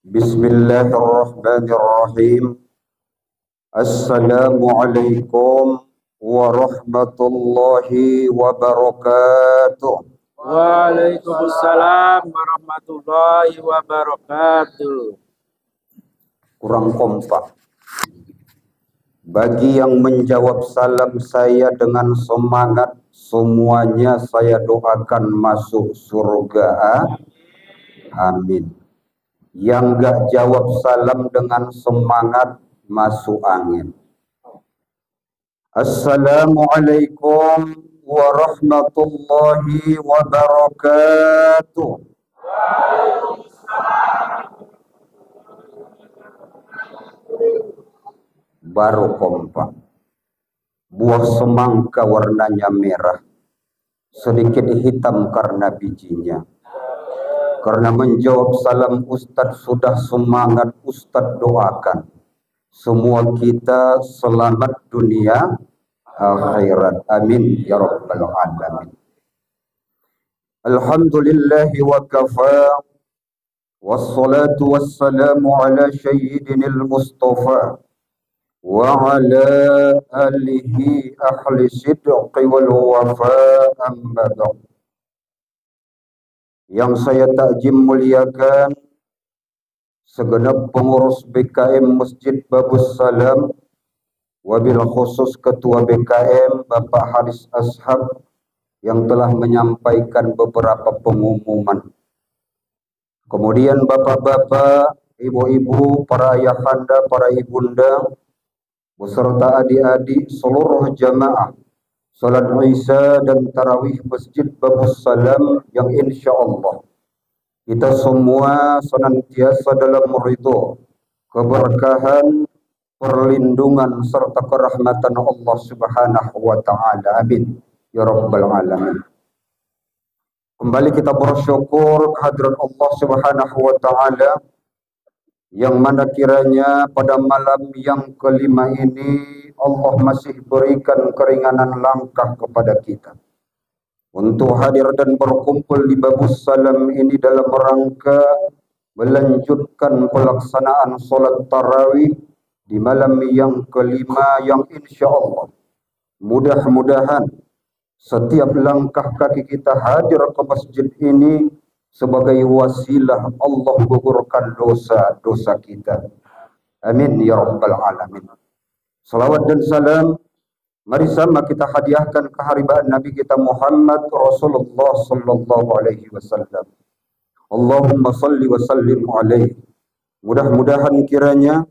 Bismillahirrahmanirrahim. Assalamualaikum warahmatullahi wabarakatuh. Waalaikumsalam warahmatullahi wabarakatuh. Kurang kompak. Bagi yang menjawab salam saya dengan semangat, semuanya saya doakan masuk surga. Amin. Yang gak jawab salam dengan semangat, masuk angin. Assalamualaikum warahmatullahi wabarakatuh. Baru kompak. Buah semangka warnanya merah, sedikit hitam karena bijinya. Karena menjawab salam Ustadz sudah semangat, Ustadz doakan semua kita selamat dunia akhirat. Amin ya rabbal alamin. Alhamdulillahi wa kafa, wassalatu wassalamu ala sayyidinil mustafa wa ala alihi ahli sidqi wal wafa, amma ba'd. Yang saya takjim muliakan segenap pengurus BKM Masjid Babus Salam, wabil khusus Ketua BKM Bapak Haris Ashab yang telah menyampaikan beberapa pengumuman. Kemudian bapak-bapak, ibu-ibu, para ayahanda, para ibunda, beserta adik-adik seluruh jamaah salat Isya dan tarawih Masjid Babus Salam yang insya Allah kita semua senantiasa dalam ridho, keberkahan, perlindungan serta kerahmatan Allah Subhanahu wa taala. Amin ya rabbal alamin. Kembali kita bersyukur kehadiran Allah Subhanahu wa taala yang mana kiranya pada malam yang kelima ini Allah masih berikan keringanan langkah kepada kita untuk hadir dan berkumpul di Babus Salam ini dalam rangka melanjutkan pelaksanaan solat tarawih di malam yang kelima yang insya Allah mudah-mudahan setiap langkah kaki kita hadir ke masjid ini sebagai wasilah Allah gugurkan dosa-dosa kita. Amin ya rabbal alamin. Salawat dan salam mari sama kita hadiahkan keharibaan Nabi kita Muhammad Rasulullah sallallahu alaihi wasallam. Allahumma salli wa sallim alaihi. Mudah-mudahan kiranya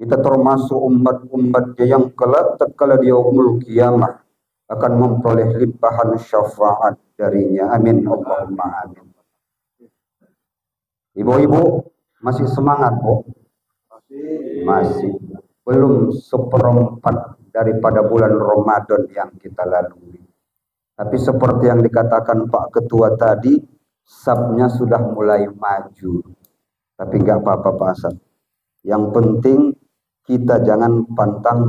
kita termasuk umat-umatnya yang kelak tatkala di yaumul qiyamah akan memperoleh limpahan syafaat darinya. Amin Allahumma amin. Ibu-ibu masih semangat, Bu? Masih. Belum seperempat daripada bulan Ramadan yang kita lalui. Tapi seperti yang dikatakan Pak Ketua tadi, sabnya sudah mulai maju. Tapi nggak apa-apa Pak Asad. Yang penting kita jangan pantang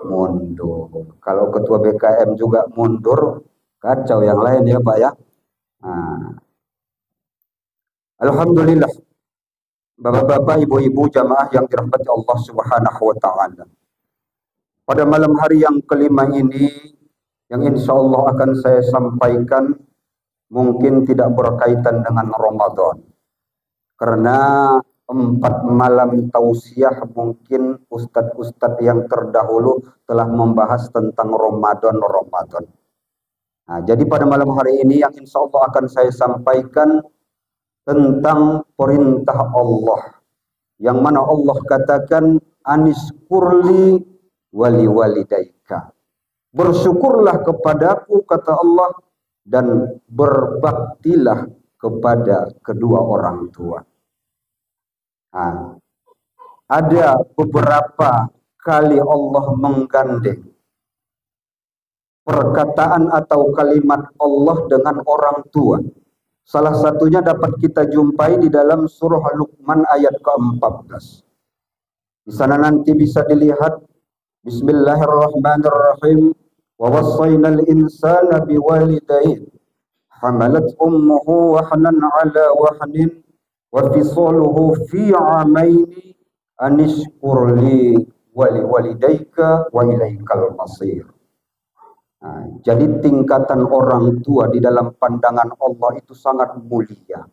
mundur. Kalau Ketua BKM juga mundur, kacau yang lain ya Pak ya. Nah. Alhamdulillah. Bapak-bapak, ibu-ibu, jamaah yang dirahmati Allah Subhanahu wa taala. Pada malam hari yang kelima ini yang insya Allah akan saya sampaikan mungkin tidak berkaitan dengan Ramadan. Karena 4 malam tausiah mungkin ustadz-ustadz yang terdahulu telah membahas tentang Ramadan. Nah, jadi pada malam hari ini yang insya Allah akan saya sampaikan tentang perintah Allah yang mana Allah katakan aniskurli wali walidaika, bersyukurlah kepadaku kata Allah dan berbaktilah kepada kedua orang tua. Nah, ada beberapa kali Allah menggandeng perkataan atau kalimat Allah dengan orang tua. Salah satunya dapat kita jumpai di dalam surah Luqman ayat ke-14. Di sana nanti bisa dilihat Bismillahirrahmanirrahim. Wa wassaynal insana biwalidayhi hamalat ummuhu wahnan ala wahnin wa fisaluhu fi 'amaini anishkur li wa liwalidayka wa ilaikal masir. Nah, jadi tingkatan orang tua di dalam pandangan Allah itu sangat mulia.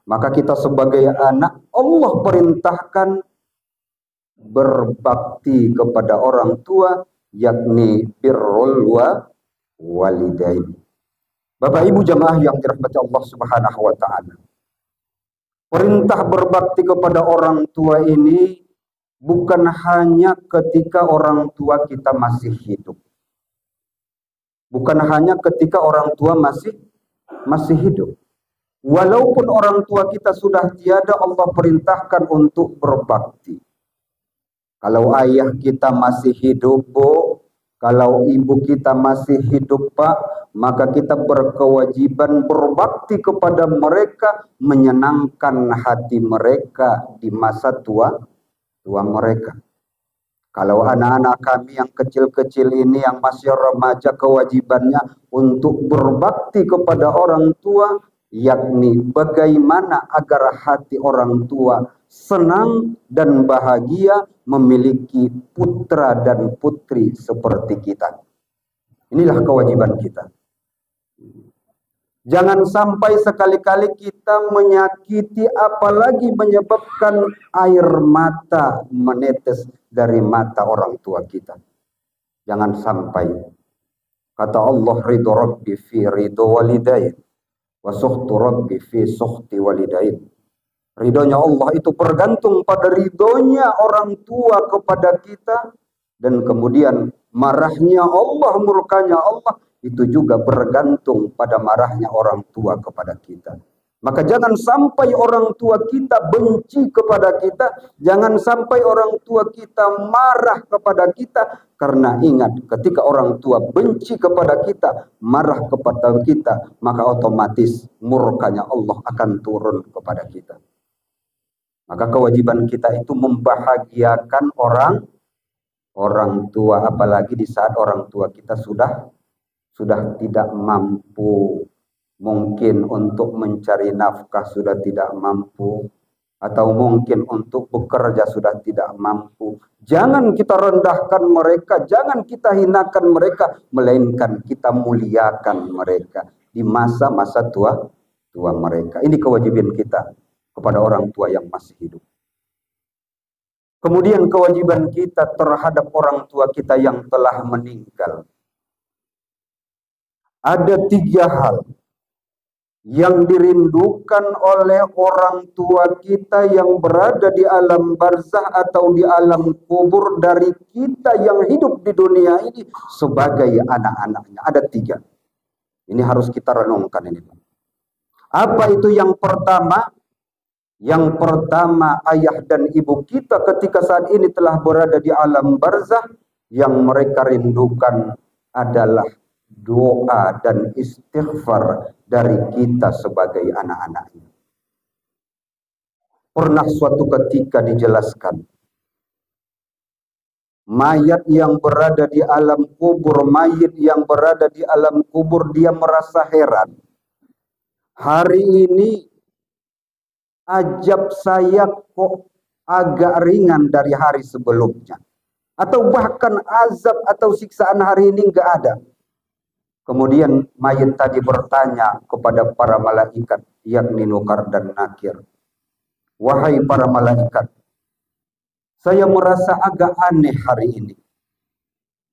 Maka kita sebagai anak, Allah perintahkan berbakti kepada orang tua, yakni birrul walidain. Bapak Ibu jamaah yang dirahmati Allah Subhanahu wa taala. Perintah berbakti kepada orang tua ini bukan hanya ketika orang tua kita masih hidup. Bukan hanya ketika orang tua masih hidup. Walaupun orang tua kita sudah tiada, Allah perintahkan untuk berbakti. Kalau ayah kita masih hidup, Bu, kalau ibu kita masih hidup, Pak, maka kita berkewajiban berbakti kepada mereka, menyenangkan hati mereka di masa tua mereka. Kalau anak-anak kami yang kecil-kecil ini yang masih remaja, kewajibannya untuk berbakti kepada orang tua, yakni bagaimana agar hati orang tua senang dan bahagia memiliki putra dan putri seperti kita. Inilah kewajiban kita. Jangan sampai sekali-kali kita menyakiti, apalagi menyebabkan air mata menetes dari mata orang tua kita. Jangan sampai. Kata Allah, ridho Rabbi fi ridho walidain, wa sukhtu Rabbi fi sukhti walidain. Ridhonya Allah itu bergantung pada ridhonya orang tua kepada kita, dan kemudian marahnya Allah, murkanya Allah itu juga bergantung pada marahnya orang tua kepada kita. Maka jangan sampai orang tua kita benci kepada kita, jangan sampai orang tua kita marah kepada kita, karena ingat, ketika orang tua benci kepada kita, marah kepada kita, maka otomatis murkanya Allah akan turun kepada kita. Maka kewajiban kita itu membahagiakan orang tua, apalagi di saat orang tua kita sudah tidak mampu, mungkin untuk mencari nafkah sudah tidak mampu, atau mungkin untuk bekerja sudah tidak mampu. Jangan kita rendahkan mereka, jangan kita hinakan mereka, melainkan kita muliakan mereka di masa-masa tua mereka. Ini kewajiban kita kepada orang tua yang masih hidup. Kemudian kewajiban kita terhadap orang tua kita yang telah meninggal. Ada 3 hal yang dirindukan oleh orang tua kita yang berada di alam barzah atau di alam kubur dari kita yang hidup di dunia ini sebagai anak-anaknya. Ada 3. Ini harus kita renungkan ini. Apa itu yang pertama? Yang pertama, ayah dan ibu kita ketika saat ini telah berada di alam barzah, yang mereka rindukan adalah doa dan istighfar dari kita sebagai anak-anaknya. Pernah suatu ketika dijelaskan, mayat yang berada di alam kubur, mayit yang berada di alam kubur, dia merasa heran. Hari ini ajab saya kok agak ringan dari hari sebelumnya. Atau bahkan azab atau siksaan hari ini enggak ada. Kemudian mayit tadi bertanya kepada para malaikat, yakni Munkar dan Nakir. Wahai para malaikat, saya merasa agak aneh hari ini.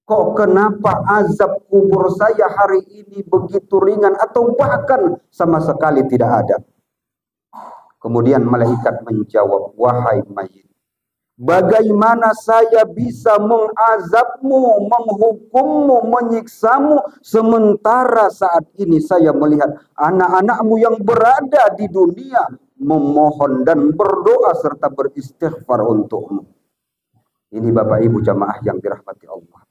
Kok kenapa azab kubur saya hari ini begitu ringan atau bahkan sama sekali tidak ada? Kemudian malaikat menjawab, wahai mayit, bagaimana saya bisa mengazabmu, menghukummu, menyiksamu, sementara saat ini saya melihat anak-anakmu yang berada di dunia memohon dan berdoa serta beristighfar untukmu. Ini Bapak Ibu jamaah yang dirahmati Allah.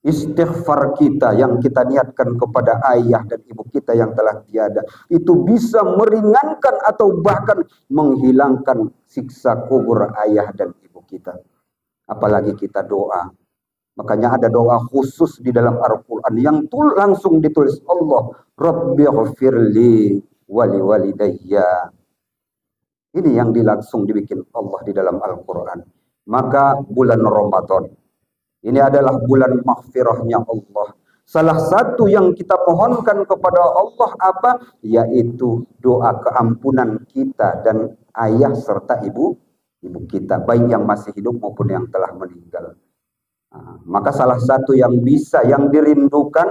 Istighfar kita yang kita niatkan kepada ayah dan ibu kita yang telah tiada, itu bisa meringankan atau bahkan menghilangkan siksa kubur ayah dan ibu kita. Apalagi kita doa. Makanya ada doa khusus di dalam Al-Quran yang langsung ditulis Allah, Rabbighfirli wali walidayya. Ini yang langsung dibikin Allah di dalam Al-Quran. Maka bulan Ramadan ini adalah bulan maghfirahnya Allah. Salah satu yang kita mohonkan kepada Allah apa? Yaitu doa keampunan kita dan ayah serta ibu kita, baik yang masih hidup maupun yang telah meninggal. Maka salah satu yang dirindukan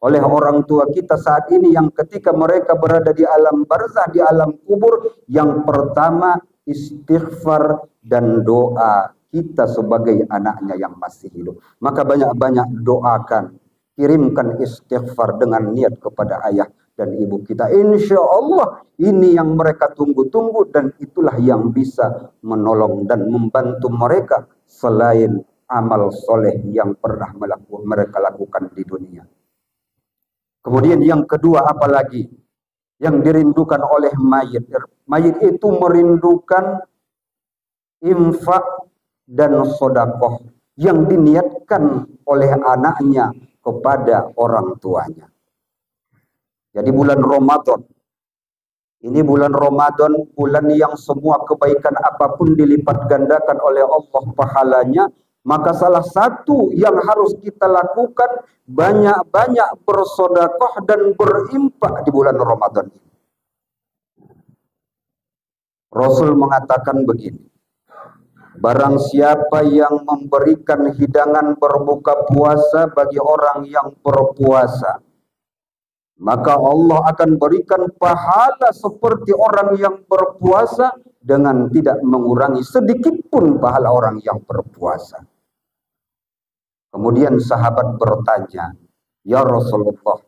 oleh orang tua kita saat ini, yang ketika mereka berada di alam barzah, di alam kubur, yang pertama istighfar dan doa kita sebagai anaknya yang masih hidup. Maka banyak-banyak doakan, kirimkan istighfar dengan niat kepada ayah dan ibu kita. Insya Allah ini yang mereka tunggu-tunggu, dan itulah yang bisa menolong dan membantu mereka selain amal soleh yang pernah mereka lakukan di dunia. Kemudian yang kedua, apalagi yang dirindukan oleh mayit? Mayit itu merindukan infak dan sodakoh yang diniatkan oleh anaknya kepada orang tuanya. Jadi bulan Ramadan, ini bulan Ramadan, bulan yang semua kebaikan apapun dilipat gandakan oleh Allah pahalanya. Maka salah satu yang harus kita lakukan, banyak-banyak bersodakoh dan berimpak di bulan Ramadan ini. Rasul mengatakan begini, barang siapa yang memberikan hidangan berbuka puasa bagi orang yang berpuasa, maka Allah akan berikan pahala seperti orang yang berpuasa dengan tidak mengurangi sedikit pun pahala orang yang berpuasa. Kemudian sahabat bertanya, ya Rasulullah,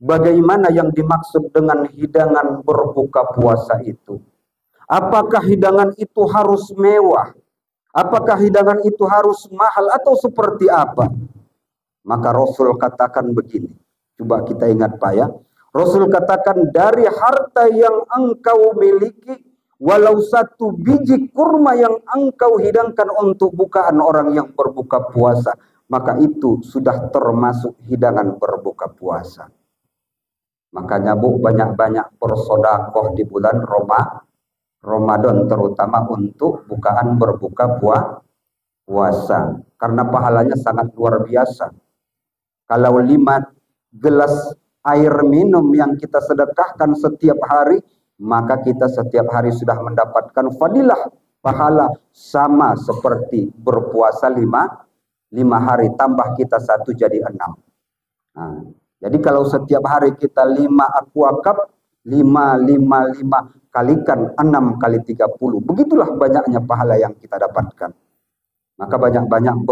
bagaimana yang dimaksud dengan hidangan berbuka puasa itu? Apakah hidangan itu harus mewah? Apakah hidangan itu harus mahal atau seperti apa? Maka Rasul katakan begini, coba kita ingat Pak ya. Rasul katakan, dari harta yang engkau miliki, walau satu biji kurma yang engkau hidangkan untuk bukaan orang yang berbuka puasa, maka itu sudah termasuk hidangan berbuka puasa. Makanya Bu, banyak-banyak bersodakoh di bulan Ramadan, terutama untuk bukaan berbuka puasa. Karena pahalanya sangat luar biasa. Kalau 5 gelas air minum yang kita sedekahkan setiap hari, maka kita setiap hari sudah mendapatkan fadilah pahala sama seperti berpuasa 5 hari, tambah kita 1 jadi 6. Nah, jadi kalau setiap hari kita 5 aqua cup, 5 kalikan 6 kali 30. Begitulah banyaknya pahala yang kita dapatkan. Maka banyak-banyak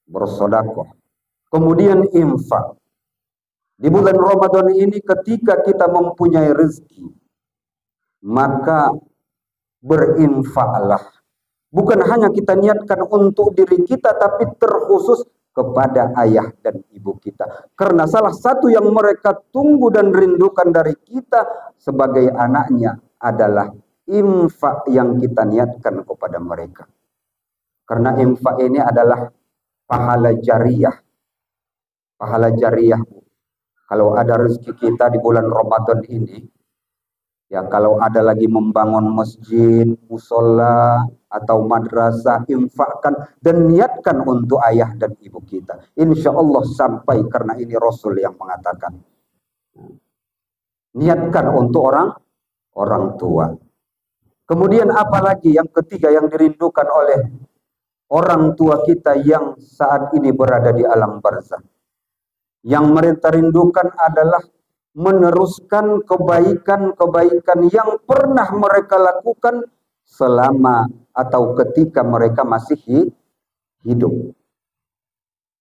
bersodakoh. Kemudian infak. Di bulan Ramadan ini ketika kita mempunyai rezeki, maka berinfaklah. Bukan hanya kita niatkan untuk diri kita, tapi terkhusus kepada ayah dan ibu kita. Karena salah satu yang mereka tunggu dan rindukan dari kita sebagai anaknya adalah infak yang kita niatkan kepada mereka. Karena infak ini adalah pahala jariyah. Pahala jariyah. Kalau ada rezeki kita di bulan Ramadan ini, ya kalau ada lagi membangun masjid, musola, atau madrasah, infakkan dan niatkan untuk ayah dan ibu kita. Insya Allah sampai, karena ini Rasul yang mengatakan. Niatkan untuk orang tua. Kemudian apalagi yang ketiga yang dirindukan oleh orang tua kita yang saat ini berada di alam barzah. Yang mereka rindukan adalah meneruskan kebaikan-kebaikan yang pernah mereka lakukan selama atau ketika mereka masih hidup.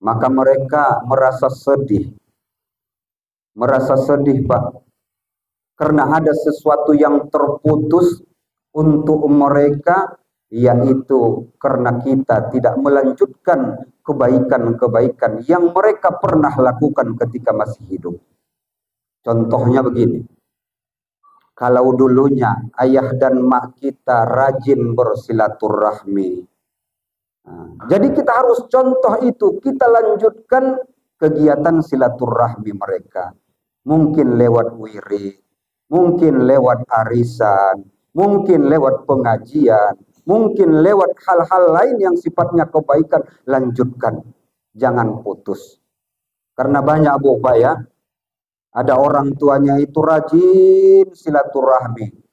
Maka mereka merasa sedih. Merasa sedih Pak, karena ada sesuatu yang terputus untuk mereka, yaitu karena kita tidak melanjutkan kebaikan-kebaikan yang mereka pernah lakukan ketika masih hidup. Contohnya begini, kalau dulunya ayah dan mak kita rajin bersilaturahmi, jadi kita harus contoh itu, kita lanjutkan kegiatan silaturahmi mereka. Mungkin lewat wirid, mungkin lewat arisan, mungkin lewat pengajian, mungkin lewat hal-hal lain yang sifatnya kebaikan, lanjutkan. Jangan putus. Karena banyak Bu Pak ya, ada orang tuanya itu rajin silaturahmi.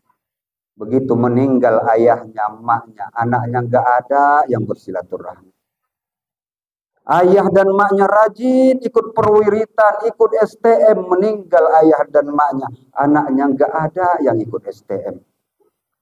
Begitu meninggal ayahnya, emaknya, anaknya nggak ada yang bersilaturahmi. Ayah dan maknya rajin ikut perwiritan, ikut STM, meninggal ayah dan maknya, anaknya nggak ada yang ikut STM.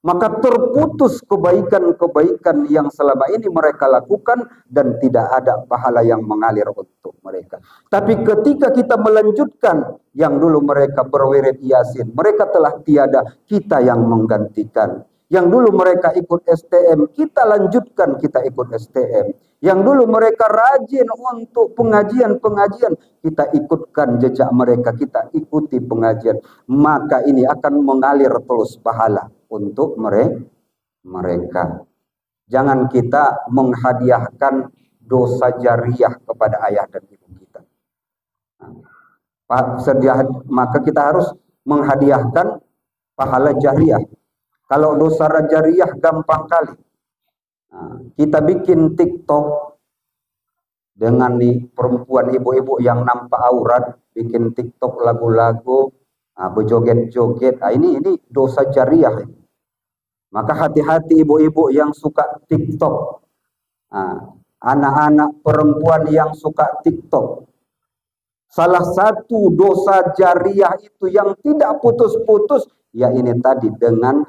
Maka terputus kebaikan-kebaikan yang selama ini mereka lakukan dan tidak ada pahala yang mengalir untuk mereka. Tapi ketika kita melanjutkan yang dulu mereka berwirid Yasin, mereka telah tiada, kita yang menggantikan. Yang dulu mereka ikut STM, kita lanjutkan, kita ikut STM. Yang dulu mereka rajin untuk pengajian-pengajian, kita ikutkan jejak mereka, kita ikuti pengajian. Maka ini akan mengalir terus pahala untuk mereka. Jangan kita menghadiahkan dosa jariah kepada ayah dan ibu kita. Maka kita harus menghadiahkan pahala jariah. Kalau dosa jariah gampang kali. Kita bikin TikTok dengan nih perempuan ibu-ibu yang nampak aurat, bikin TikTok lagu-lagu, berjoget-joget. Ini dosa jariah. Maka hati-hati ibu-ibu yang suka TikTok. Anak-anak perempuan yang suka TikTok. Salah satu dosa jariah itu yang tidak putus-putus, ya ini tadi dengan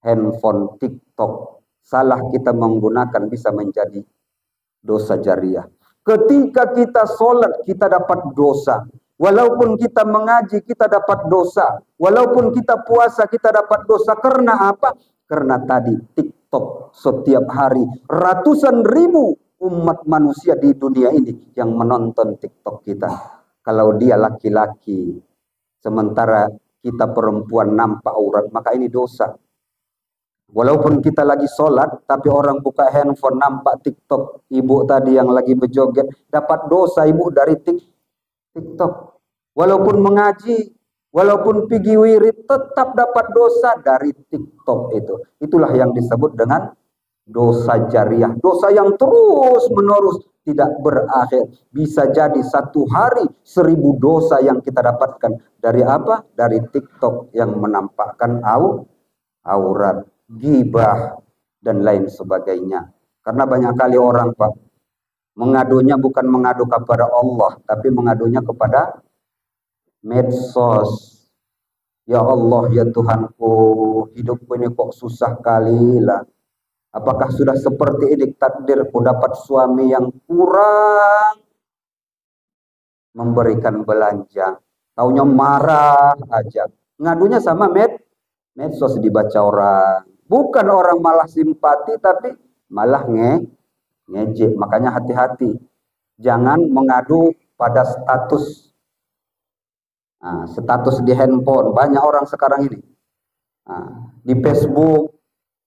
handphone TikTok. Salah kita menggunakan bisa menjadi dosa jariah. Ketika kita sholat, kita dapat dosa. Walaupun kita mengaji, kita dapat dosa. Walaupun kita puasa, kita dapat dosa. Karena apa? Karena tadi TikTok setiap hari. Ratusan ribu umat manusia di dunia ini yang menonton TikTok kita. Kalau dia laki-laki, sementara kita perempuan nampak aurat, maka ini dosa. Walaupun kita lagi sholat, tapi orang buka handphone nampak TikTok. Ibu tadi yang lagi berjoget, dapat dosa ibu dari TikTok. Walaupun mengaji, walaupun pergi wirid, tetap dapat dosa dari TikTok itu. Itulah yang disebut dengan dosa jariah. Dosa yang terus menerus tidak berakhir. Bisa jadi satu hari 1000 dosa yang kita dapatkan. Dari apa? Dari TikTok yang menampakkan aurat, ghibah, dan lain sebagainya. Karena banyak kali orang Pak, mengadunya bukan mengadu kepada Allah, tapi mengadunya kepada medsos. Ya Allah, ya Tuhanku, hidupku ini kok susah kali lah. Apakah sudah seperti ini takdirku dapat suami yang kurang memberikan belanja, taunya marah aja. Ngadunya sama medsos dibaca orang. Bukan orang malah simpati, tapi malah ngejek. Makanya hati-hati. Jangan mengadu pada status. Status di handphone. Banyak orang sekarang ini. Di Facebook.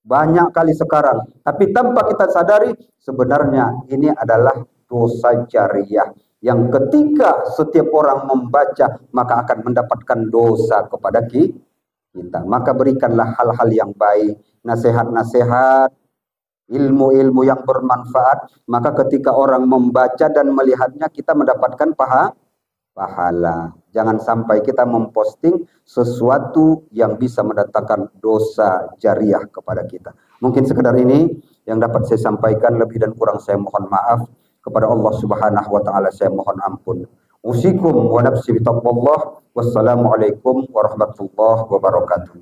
Banyak kali sekarang. Tapi tanpa kita sadari, sebenarnya ini adalah dosa jariah. Yang ketika setiap orang membaca, maka akan mendapatkan dosa kepada kita. Maka berikanlah hal-hal yang baik, nasihat-nasihat, ilmu-ilmu yang bermanfaat. Maka ketika orang membaca dan melihatnya, kita mendapatkan pahala. Jangan sampai kita memposting sesuatu yang bisa mendatangkan dosa jariah kepada kita. Mungkin sekedar ini yang dapat saya sampaikan, lebih dan kurang saya mohon maaf. Kepada Allah Subhanahu wa taala saya mohon ampun. Usikum wa nafsi bitaqwallah. Wassalamualaikum warahmatullahi wabarakatuh.